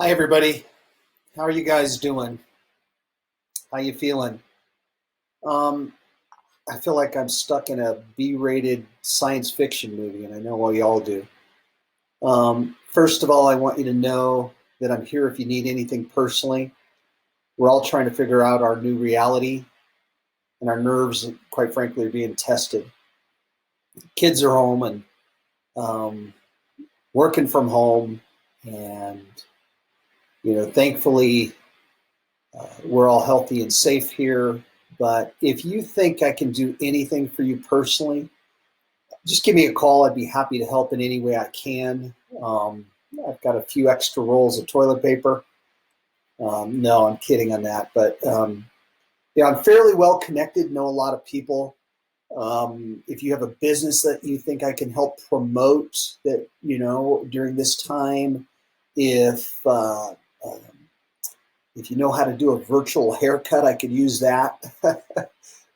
Hi everybody. How are you guys doing? How you feeling? Um, I feel like I'm stuck in a B-rated science fiction movie, and I know all y'all do. First of all, I want you to know that I'm here if you need anything personally. We're all trying to figure out our new reality, and our nerves, quite frankly, are being tested. Kids are home and um, working from home, and thankfully, we're all healthy and safe here. But if you think I can do anything for you personally, just give me a call. I'd be happy to help in any way I can. Um, I've got a few extra rolls of toilet paper. No, I'm kidding on that. But yeah, I'm fairly well connected, know a lot of people. If you have a business that you think I can help promote that, during this time, if uh, um, if you know how to do a virtual haircut, I could use that.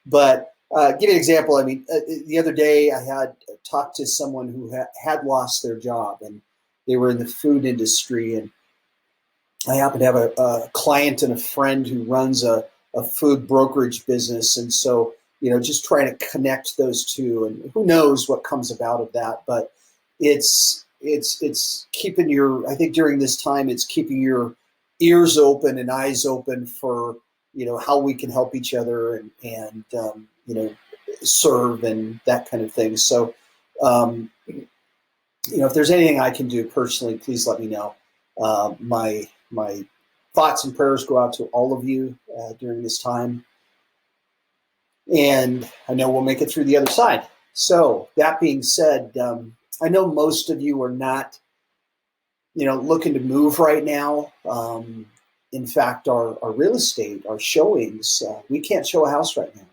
But give you an example. I mean, the other day I had talked to someone who had lost their job, and they were in the food industry. And I happen to have a client and a friend who runs a food brokerage business. And so, just trying to connect those two, and who knows what comes about of that. But it's keeping your, I think during this time, it's keeping your ears open and eyes open for, how we can help each other and serve and that kind of thing. So, if there's anything I can do personally, please let me know. My thoughts and prayers go out to all of you during this time, and I know we'll make it through the other side. So that being said, I know most of you are not, looking to move right now. In fact, our real estate, our showings, we can't show a house right now.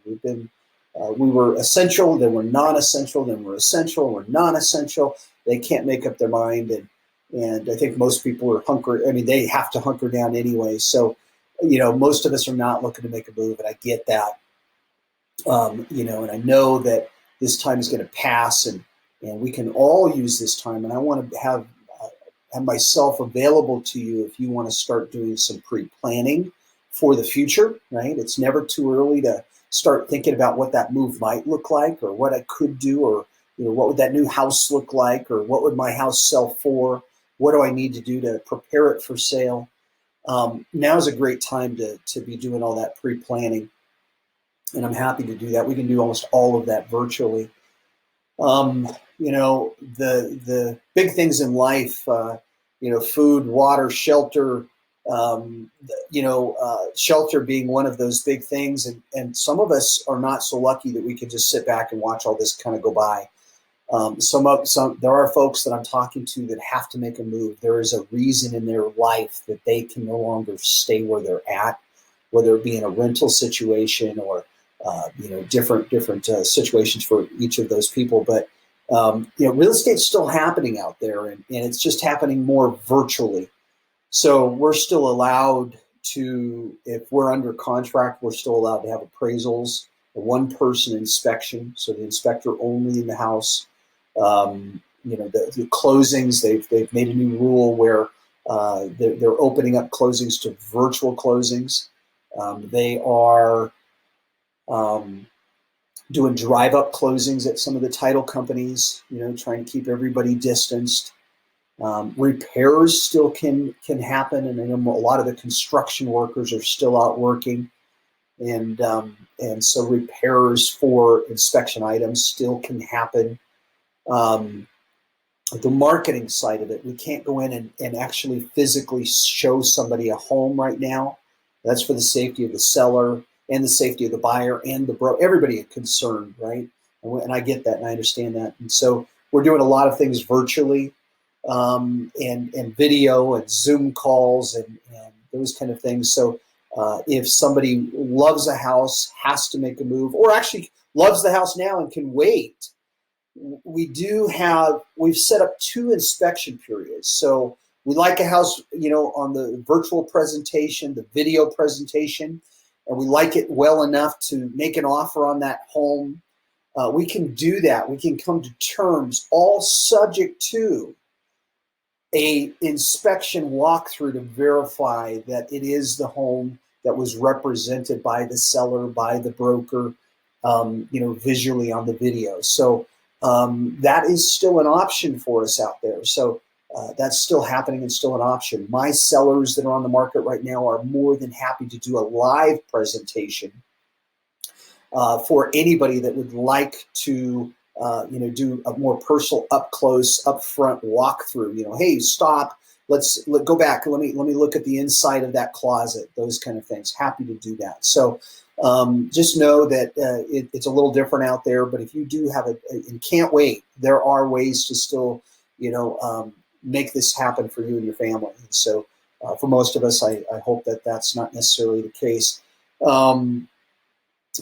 We were essential, then we're non-essential, then we're essential, we're non-essential. They can't make up their mind, and I think most people are I mean, they have to hunker down anyway. So, most of us are not looking to make a move, and I get that. And I know that this time is going to pass, and we can all use this time. And I want to have myself available to you if you want to start doing some pre-planning for the future. Right? It's never too early to start thinking about what that move might look like, or what I could do, or what would that new house look like, or what would my house sell for? What do I need to do to prepare it for sale? Now is a great time to be doing all that pre-planning, and I'm happy to do that. We can do almost all of that virtually. The big things in life, food, water, shelter. Shelter being one of those big things, and some of us are not so lucky that we can just sit back and watch all this kind of go by. There are folks that I'm talking to that have to make a move. There is a reason in their life that they can no longer stay where they're at, whether it be in a rental situation or different situations for each of those people. But real estate's still happening out there, and it's just happening more virtually. So we're still allowed to, if we're under contract, we're still allowed to have appraisals, a one-person inspection, so the inspector only in the house. The closings, they've made a new rule where they're opening up closings to virtual closings. They are doing drive-up closings at some of the title companies, trying to keep everybody distanced. Repairs still can happen, and I know a lot of the construction workers are still out working, and so repairs for inspection items still can happen. The marketing side of it, we can't go in and actually physically show somebody a home right now. That's for the safety of the seller and the safety of the buyer and the broker. Everybody concerned, right? And I get that, and I understand that. And so we're doing a lot of things virtually, and video and Zoom calls and those kind of things. So if somebody loves a house, has to make a move, or actually loves the house now and can wait, we've set up 2 inspection periods. So we like a house, on the virtual presentation, the video presentation, and we like it well enough to make an offer on that home. We can do that. We can come to terms, all subject to a inspection walkthrough to verify that it is the home that was represented by the seller, by the broker, visually on the video. So that is still an option for us out there. So that's still happening and still an option. My sellers that are on the market right now are more than happy to do a live presentation for anybody that would like to do a more personal, up close, upfront walkthrough. Hey, stop. Let's go back. Let me look at the inside of that closet. Those kind of things. Happy to do that. So just know that it's a little different out there. But if you do have and can't wait, there are ways to still make this happen for you and your family. And so for most of us, I hope that that's not necessarily the case. And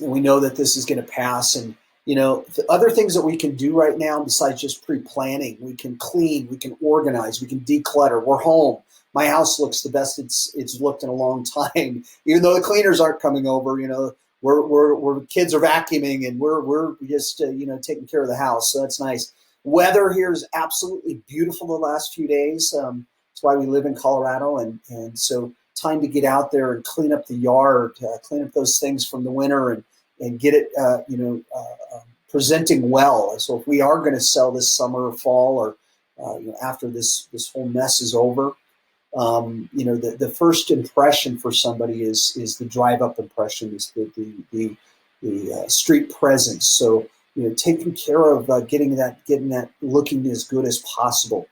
we know that this is going to pass. And the other things that we can do right now besides just pre-planning, we can clean, we can organize, we can declutter. We're home. My house looks the best it's looked in a long time, even though the cleaners aren't coming over. We're kids are vacuuming and we're just taking care of the house. So that's nice. Weather here is absolutely beautiful the last few days. That's why we live in Colorado, and so time to get out there and clean up the yard, clean up those things from the winter, and get it presenting well. So if we are going to sell this summer or fall, or after this whole mess is over, the first impression for somebody is the drive up impression, is the street presence. So taking care of getting that looking as good as possible.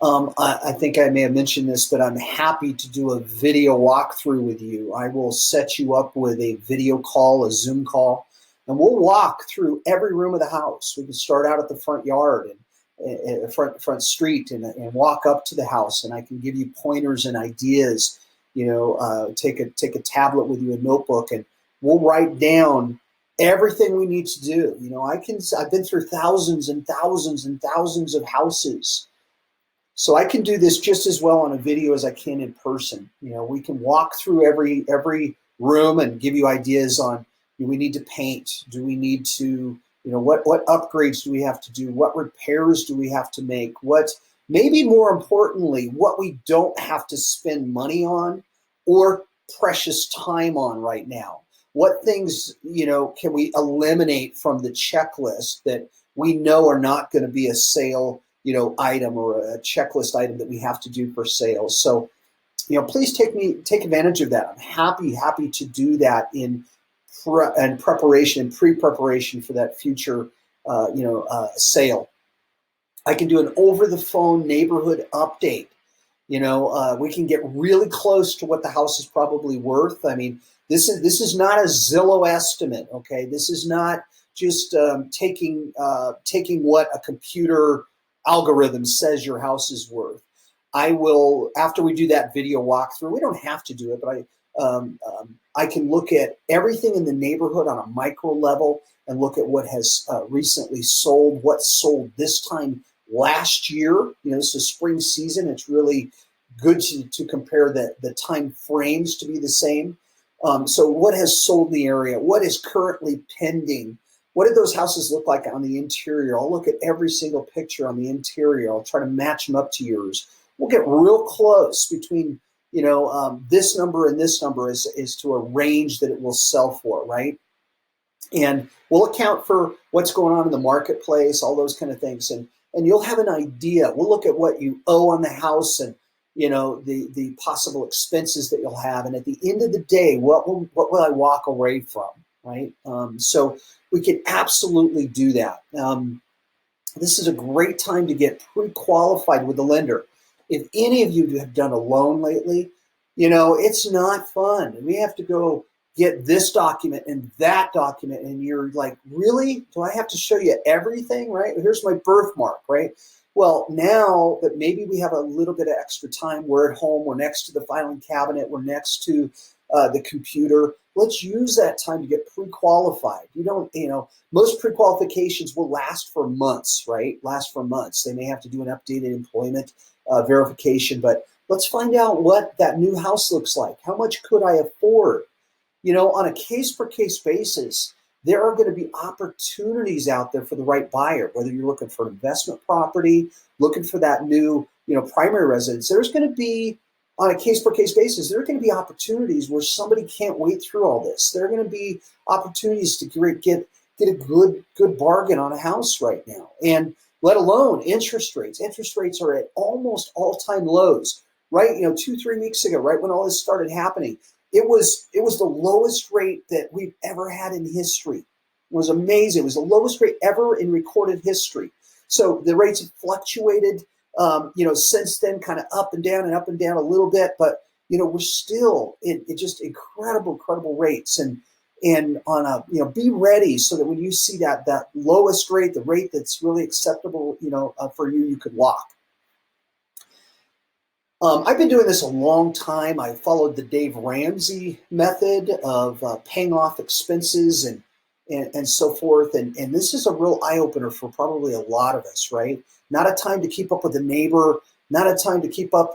I think I may have mentioned this, but I'm happy to do a video walkthrough with you. I will set you up with a video call, a Zoom call, and we'll walk through every room of the house. We can start out at the front yard and front street and walk up to the house, and I can give you pointers and ideas. Take a tablet with you, a notebook, and we'll write down everything we need to do. I've been through thousands and thousands and thousands of houses. So I can do this just as well on a video as I can in person. We can walk through every room and give you ideas on, do we need to paint? Do we need to, what upgrades do we have to do? What repairs do we have to make? What, maybe more importantly, what we don't have to spend money on or precious time on right now. What things, can we eliminate from the checklist that we know are not going to be a sale item or a checklist item that we have to do for sales. So, please take advantage of that. I'm happy to do that in pre-preparation for that future, sale. I can do an over-the-phone neighborhood update. We can get really close to what the house is probably worth. I mean, this is not a Zillow estimate. Okay, this is not just taking what a computer algorithm says your house is worth. I will, after we do that video walkthrough, we don't have to do it, but I can look at everything in the neighborhood on a micro level and look at what has recently sold, what sold this time last year. So spring season, it's really good to compare the time frames to be the same. So what has sold in the area? What is currently pending? What did those houses look like on the interior? I'll look at every single picture on the interior. I'll try to match them up to yours. We'll get real close between, this number and this number is to a range that it will sell for, right? And we'll account for what's going on in the marketplace, all those kind of things. And you'll have an idea. We'll look at what you owe on the house and, the possible expenses that you'll have. And at the end of the day, what will I walk away from, right? So we can absolutely do that. This is a great time to get pre-qualified with the lender. If any of you have done a loan lately, it's not fun. We have to go get this document and that document, and you're like, really? Do I have to show you everything, right? Here's my birthmark, right? Well, now that maybe we have a little bit of extra time, we're at home, we're next to the filing cabinet, we're next to the computer. Let's use that time to get pre-qualified. Most pre-qualifications will last for months, right? Last for months. They may have to do an updated employment verification, but let's find out what that new house looks like. How much could I afford? On a case-per-case basis, there are going to be opportunities out there for the right buyer, whether you're looking for an investment property, looking for that new, primary residence. There's going to be, on a case-per-case basis, there are going to be opportunities where somebody can't wait through all this. There are going to be opportunities to get a good bargain on a house right now. And let alone interest rates. Interest rates are at almost all-time lows, right? 2-3 weeks ago, right when all this started happening, it was the lowest rate that we've ever had in history. It was amazing. It was the lowest rate ever in recorded history. So the rates have fluctuated, since then, kind of up and down a little bit, but we're still in just incredible rates. And on be ready so that when you see that lowest rate, the rate that's really acceptable, for you, you could lock. I've been doing this a long time. I followed the Dave Ramsey method of paying off expenses and so forth. And this is a real eye opener for probably a lot of us, right? Not a time to keep up with the neighbor, not a time to keep up,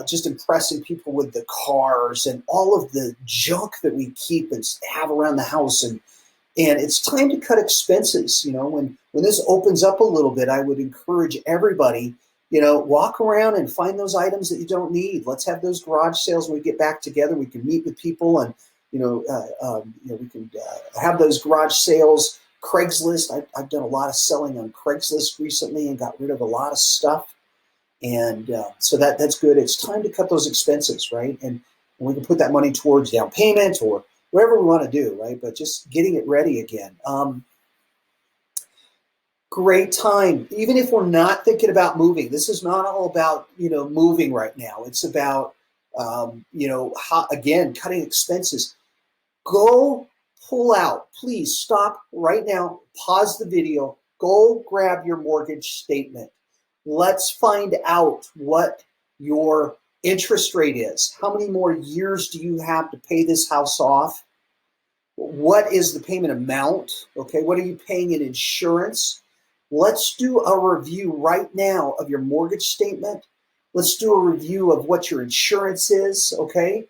just impressing people with the cars and all of the junk that we keep and have around the house. And it's time to cut expenses. When this opens up a little bit, I would encourage everybody, walk around and find those items that you don't need. Let's have those garage sales when we get back together. We can meet with people and, we can have those garage sales. Craigslist. I've done a lot of selling on Craigslist recently and got rid of a lot of stuff. And so that's good. It's time to cut those expenses, right? And we can put that money towards down payment or whatever we want to do, right? But just getting it ready again. Great time. Even if we're not thinking about moving, this is not all about, moving right now. It's about, again, cutting expenses. Go pull out. Please stop right now. Pause the video. Go grab your mortgage statement. Let's find out what your interest rate is. How many more years do you have to pay this house off? What is the payment amount? Okay, what are you paying in insurance? Let's do a review right now of your mortgage statement. Let's do a review of what your insurance is, okay?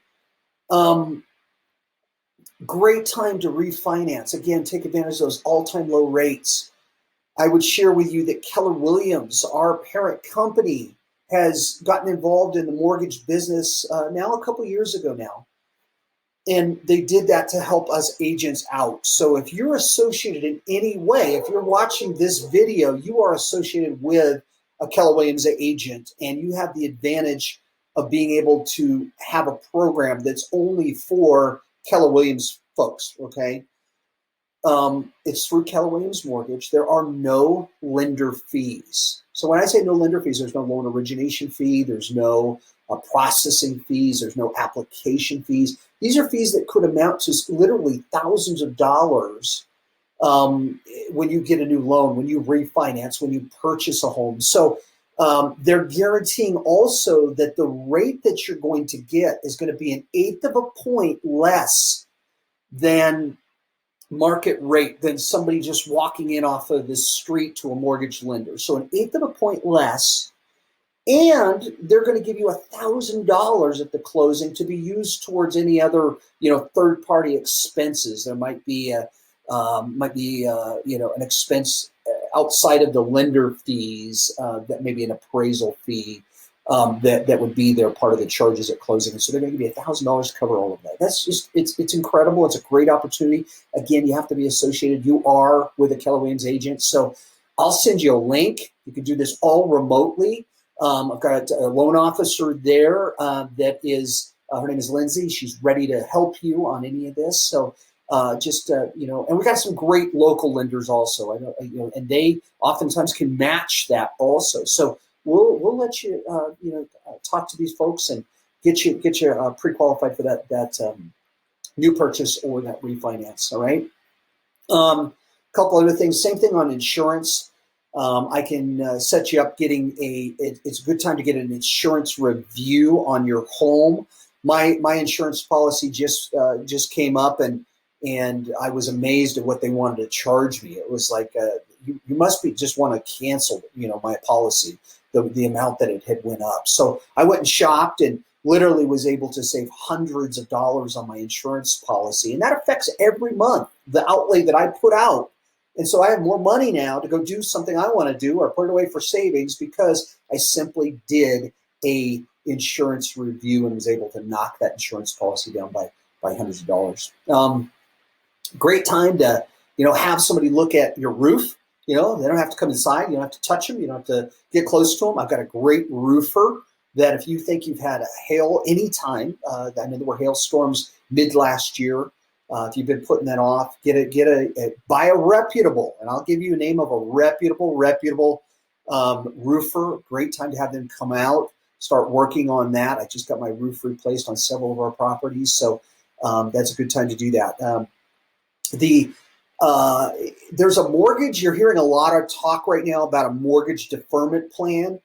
Great time to refinance. Again, take advantage of those all-time low rates. I would share with you that Keller Williams, our parent company, has gotten involved in the mortgage business now a couple years ago now. And they did that to help us agents out. So if you're associated in any way, if you're watching this video, you are associated with a Keller Williams agent, and you have the advantage of being able to have a program that's only for Keller Williams folks, okay? It's through Keller Williams Mortgage. There are no lender fees. So when I say no lender fees, there's no loan origination fee, there's no processing fees, there's no application fees. These are fees that could amount to literally thousands of dollars when you get a new loan, when you refinance, when you purchase a home. So they're guaranteeing also that the rate that you're going to get is going to be 1/8 of a point less than market rate, than somebody just walking in off of the street to a mortgage lender. So 1/8 of a point less, and they're going to give you $1,000 at the closing to be used towards any other, third-party expenses. There might be an expense outside of the lender fees, that may be an appraisal fee, that would be their part of the charges at closing. And so they're going to give you $1,000 to cover all of that. That's just, it's incredible. It's a great opportunity. Again, you have to be associated. You are with a Keller Williams agent. So I'll send you a link. You can do this all remotely. I've got a loan officer there that is, her name is Lindsay. She's ready to help you on any of this. So and we got some great local lenders also. I know, and they oftentimes can match that also. So we'll let you, talk to these folks and get you pre-qualified for that new purchase or that refinance. All right. Couple other things. Same thing on insurance. I can set you up getting it's a good time to get an insurance review on your home. My insurance policy just came up, and I was amazed at what they wanted to charge me. It was like, you must be just want to cancel, my policy, the amount that it had went up. So I went and shopped, and literally was able to save hundreds of dollars on my insurance policy. And that affects every month, the outlay that I put out. And so I have more money now to go do something I want to do or put it away for savings because I simply did a insurance review and was able to knock that insurance policy down by hundreds of dollars. Great time to, have somebody look at your roof. They don't have to come inside. You don't have to touch them. You don't have to get close to them. I've got a great roofer that if you think you've had a hail anytime, I know there were hailstorms mid last year. If you've been putting that off, buy a reputable, and I'll give you a name of a reputable roofer. Great time to have them come out, start working on that. I just got my roof replaced on several of our properties, so that's a good time to do that. There's a mortgage. You're hearing a lot of talk right now about a mortgage deferment plan.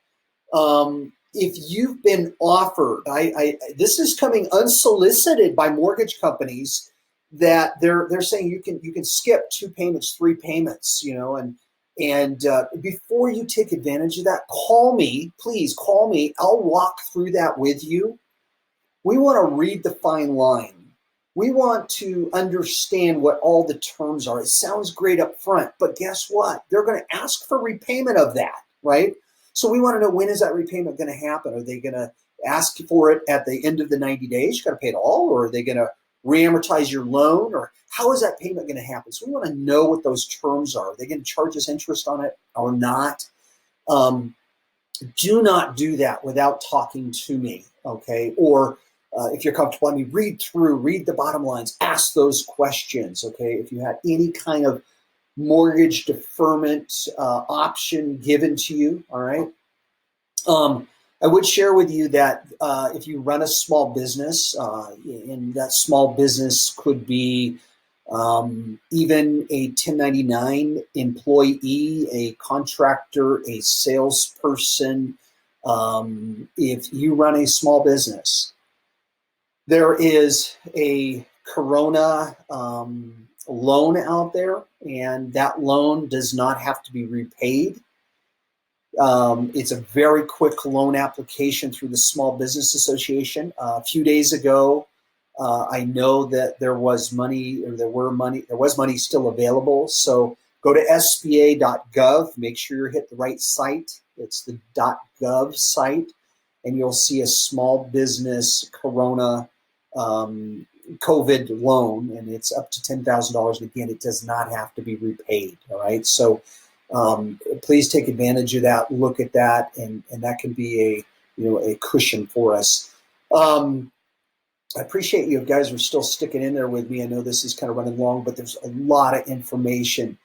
If you've been offered, this is coming unsolicited by mortgage companies that they're saying you can skip 2 payments, 3 payments, and before you take advantage of that, please call me. I'll walk through that with you. We want to read the fine line. We want to understand what all the terms are. It sounds great up front, but guess what? They're going to ask for repayment of that, right? So we want to know, when is that repayment going to happen? Are they going to ask for it at the end of the 90 days? You got to pay it all, or are they going to re-amortize your loan, or how is that payment going to happen? So we want to know what those terms are. Are they going to charge us interest on it or not? Do not do that without talking to me, okay? Or if you're comfortable, read the bottom lines, ask those questions, okay? If you had any kind of mortgage deferment option given to you, all right? I would share with you that if you run a small business, and that small business could be even a 1099 employee, a contractor, a salesperson, if you run a small business, there is a Corona loan out there, and that loan does not have to be repaid. It's a very quick loan application through the Small Business Association. A few days ago, I know that there was money still available. So go to SBA.gov, make sure you hit the right site. It's the .gov site, and you'll see a small business Corona COVID loan, and it's up to $10,000. And again, it does not have to be repaid. All right. So please take advantage of that. Look at that, and that can be a cushion for us. I appreciate you guys are still sticking in there with me. I know this is kind of running long, but there's a lot of information.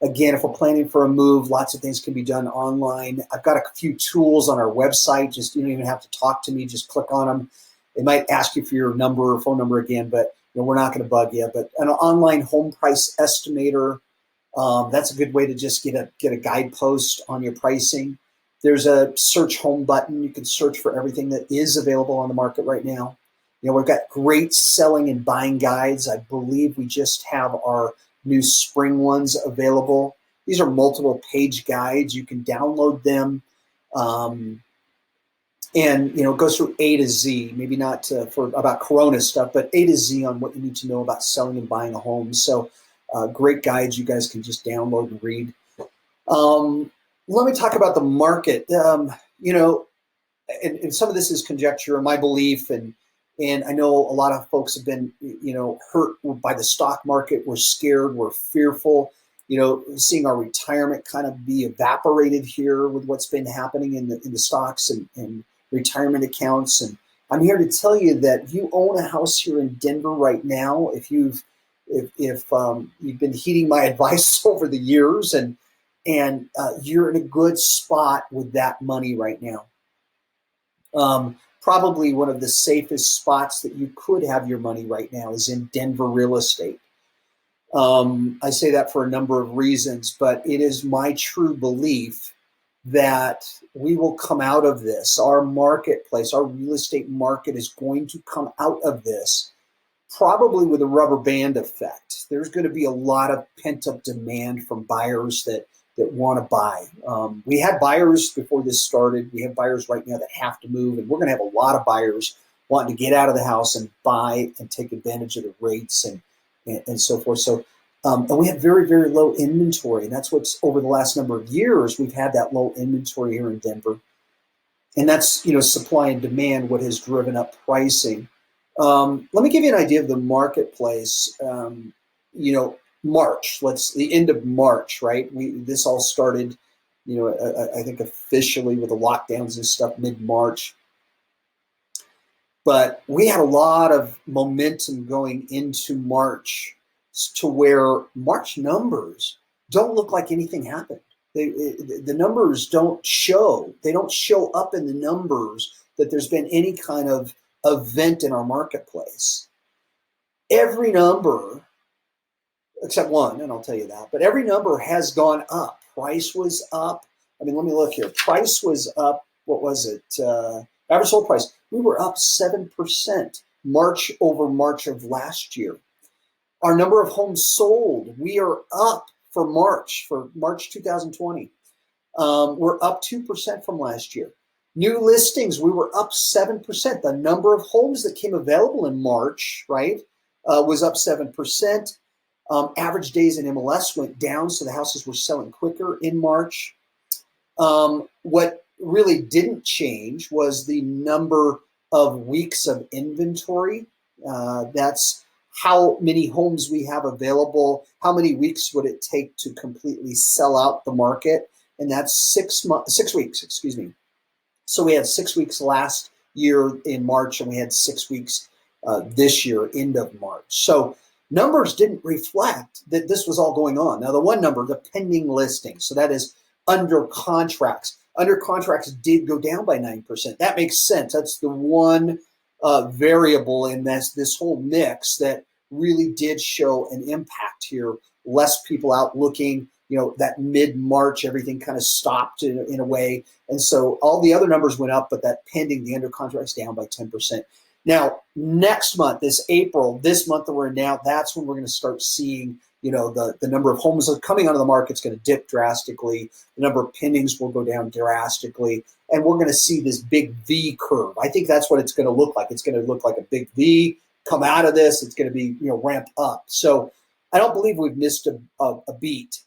Again, if we're planning for a move, lots of things can be done online. I've got a few tools on our website. Just, you don't even have to talk to me. Just click on them. They might ask you for your number or phone number again, but we're not going to bug you. But an online home price estimator, that's a good way to just get a guidepost on your pricing. There's a search home button. You can search for everything that is available on the market right now. We've got great selling and buying guides. I believe we just have our new spring ones available. These are multiple page guides. You can download them. And it goes through A to Z, maybe not for about Corona stuff, but A to Z on what you need to know about selling and buying a home. So great guides you guys can just download and read. Let me talk about the market. And some of this is conjecture and my belief, and I know a lot of folks have been, hurt by the stock market. We're scared. We're fearful. Seeing our retirement kind of be evaporated here with what's been happening in the stocks and retirement accounts. And I'm here to tell you that if you own a house here in Denver right now, if you've been heeding my advice over the years, and you're in a good spot with that money right now. Probably one of the safest spots that you could have your money right now is in Denver real estate. I say that for a number of reasons, but it is my true belief that we will come out of this. Our marketplace, our real estate market is going to come out of this probably with a rubber band effect. There's going to be a lot of pent-up demand from buyers that want to buy. We had buyers before this started. We have buyers right now that have to move, and we're going to have a lot of buyers wanting to get out of the house and buy and take advantage of the rates and so forth. So, and we have very, very low inventory. And that's what's over the last number of years, we've had that low inventory here in Denver. And that's, supply and demand, what has driven up pricing. Let me give you an idea of the marketplace. March, the end of March, right? This all started, I think officially with the lockdowns and stuff mid-March. But we had a lot of momentum going into March to where March numbers don't look like anything happened. The numbers don't show. They don't show up in the numbers that there's been any kind of event in our marketplace. Every number, except one, and I'll tell you that, but every number has gone up. Price was up. I mean, let me look here. Price was up. What was it? Average sold price. We were up 7% March over March of last year. Our number of homes sold, we are up for March 2020. We're up 2% from last year. New listings, we were up 7%. The number of homes that came available in March, right, was up 7%. Average days in MLS went down, so the houses were selling quicker in March. What really didn't change was the number of weeks of inventory. That's how many homes we have available. How many weeks would it take to completely sell out the market? And that's 6 weeks, excuse me. So we had 6 weeks last year in March, and we had 6 weeks this year, end of March. So numbers didn't reflect that this was all going on. Now, the one number, the pending listings, so that is under contracts. Under contracts did go down by 9%. That makes sense. That's the one variable in this whole mix that really did show an impact here. Less people out looking, that mid-March, everything kind of stopped in a way. And so all the other numbers went up, but that pending, the under contracts down by 10%. Now, next month, this month that we're in now, that's when we're going to start seeing, the number of homes coming onto the market is going to dip drastically. The number of pendings will go down drastically. And we're going to see this big V curve. I think that's what it's going to look like. It's going to look like a big V come out of this. It's going to be, ramp up. So I don't believe we've missed a beat,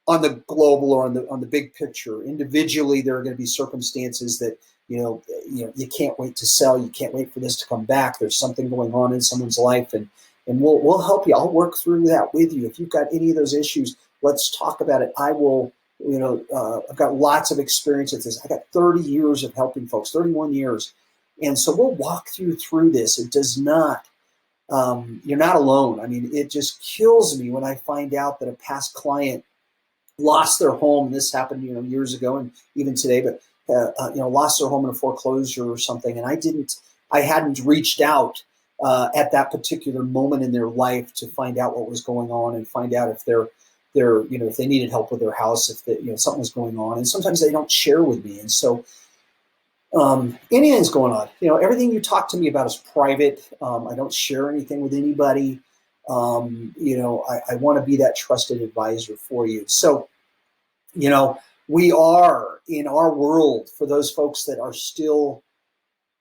on the global or on the big picture. Individually, there are going to be circumstances that, you can't wait to sell. You can't wait for this to come back. There's something going on in someone's life, and we'll help you. I'll work through that with you. If you've got any of those issues, let's talk about it. I will, I've got lots of experience with this. I got 30 years of helping folks, 31 years. And so we'll walk through this. It does not, you're not alone. I mean, it just kills me when I find out that a past client lost their home. This happened, years ago and even today, but lost their home in a foreclosure or something. And I hadn't reached out at that particular moment in their life to find out what was going on and find out if if they needed help with their house, if something was going on. And sometimes they don't share with me. And so anything's going on, everything you talk to me about is private. I don't share anything with anybody. I want to be that trusted advisor for you. So, we are in our world, for those folks that are still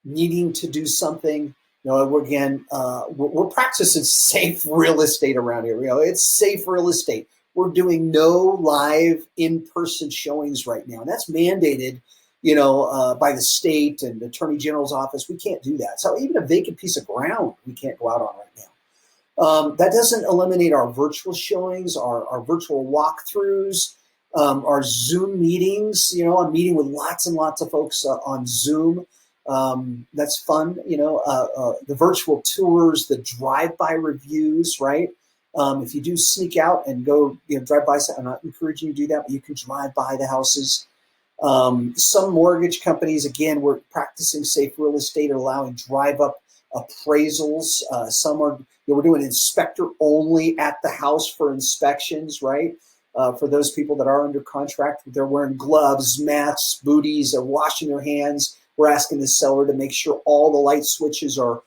needing to do something, we're practicing safe real estate around here. It's safe real estate. We're doing no live in-person showings right now. And that's mandated, by the state and the Attorney General's office. We can't do that. So even a vacant piece of ground, we can't go out on right now. That doesn't eliminate our virtual showings, our virtual walkthroughs, our Zoom meetings. I'm meeting with lots and lots of folks on Zoom. That's fun. The virtual tours, the drive-by reviews, right? If you do sneak out and go, drive by, I'm not encouraging you to do that, but you can drive by the houses. Some mortgage companies, again, we're practicing safe real estate, allowing drive-up appraisals. Some are, we're doing inspector only at the house for inspections, right? For those people that are under contract, they're wearing gloves, masks, booties, they're washing their hands. We're asking the seller to make sure all the light switches are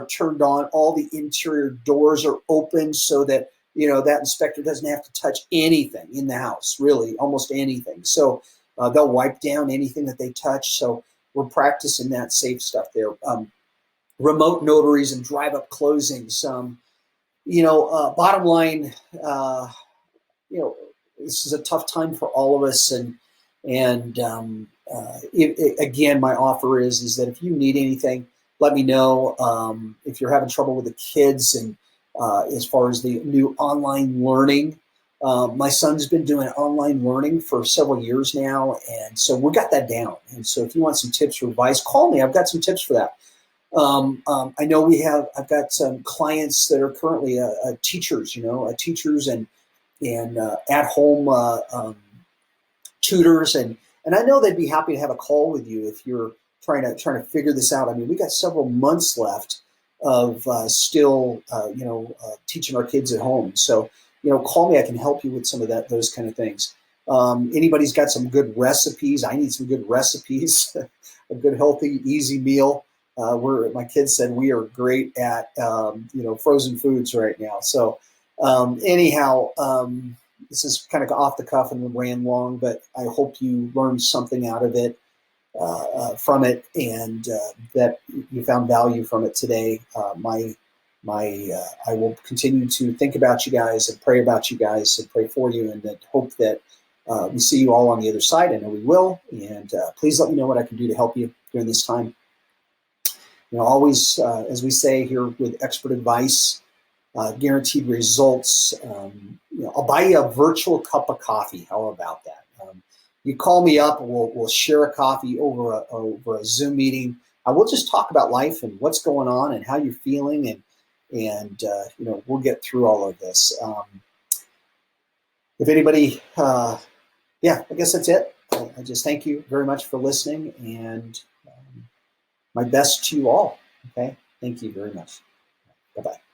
turned on, all the interior doors are open so that, that inspector doesn't have to touch anything in the house, really, almost anything. So they'll wipe down anything that they touch. So we're practicing that safe stuff there. remote notaries and drive up closings. Bottom line, this is a tough time for all of us, again, my offer is that if you need anything, let me know. If you're having trouble with the kids and as far as the new online learning, my son's been doing online learning for several years now, and so we got that down. And so if you want some tips or advice, call me. I've got some tips for that. I know I've got some clients that are currently teachers, teachers and at home tutors, and I know they'd be happy to have a call with you if you're trying to figure this out. I mean, we got several months left of still teaching our kids at home. So call me. I can help you with some of those kind of things. Anybody's got some good recipes? I need some good recipes. A good, healthy, easy meal. My kids said we are great at frozen foods right now. So this is kind of off the cuff and ran long, but I hope you learned something out of it, from it, and that you found value from it today. I will continue to think about you guys and pray about you guys and pray for you, and that hope that we see you all on the other side. I know we will, and please let me know what I can do to help you during this time. Always, as we say here, with expert advice, guaranteed results. I'll buy you a virtual cup of coffee. How about that? You call me up, we'll share a coffee over a Zoom meeting. I will just talk about life and what's going on and how you're feeling, and we'll get through all of this. If anybody, I guess that's it. I just thank you very much for listening, and my best to you all. Okay, thank you very much. Bye-bye.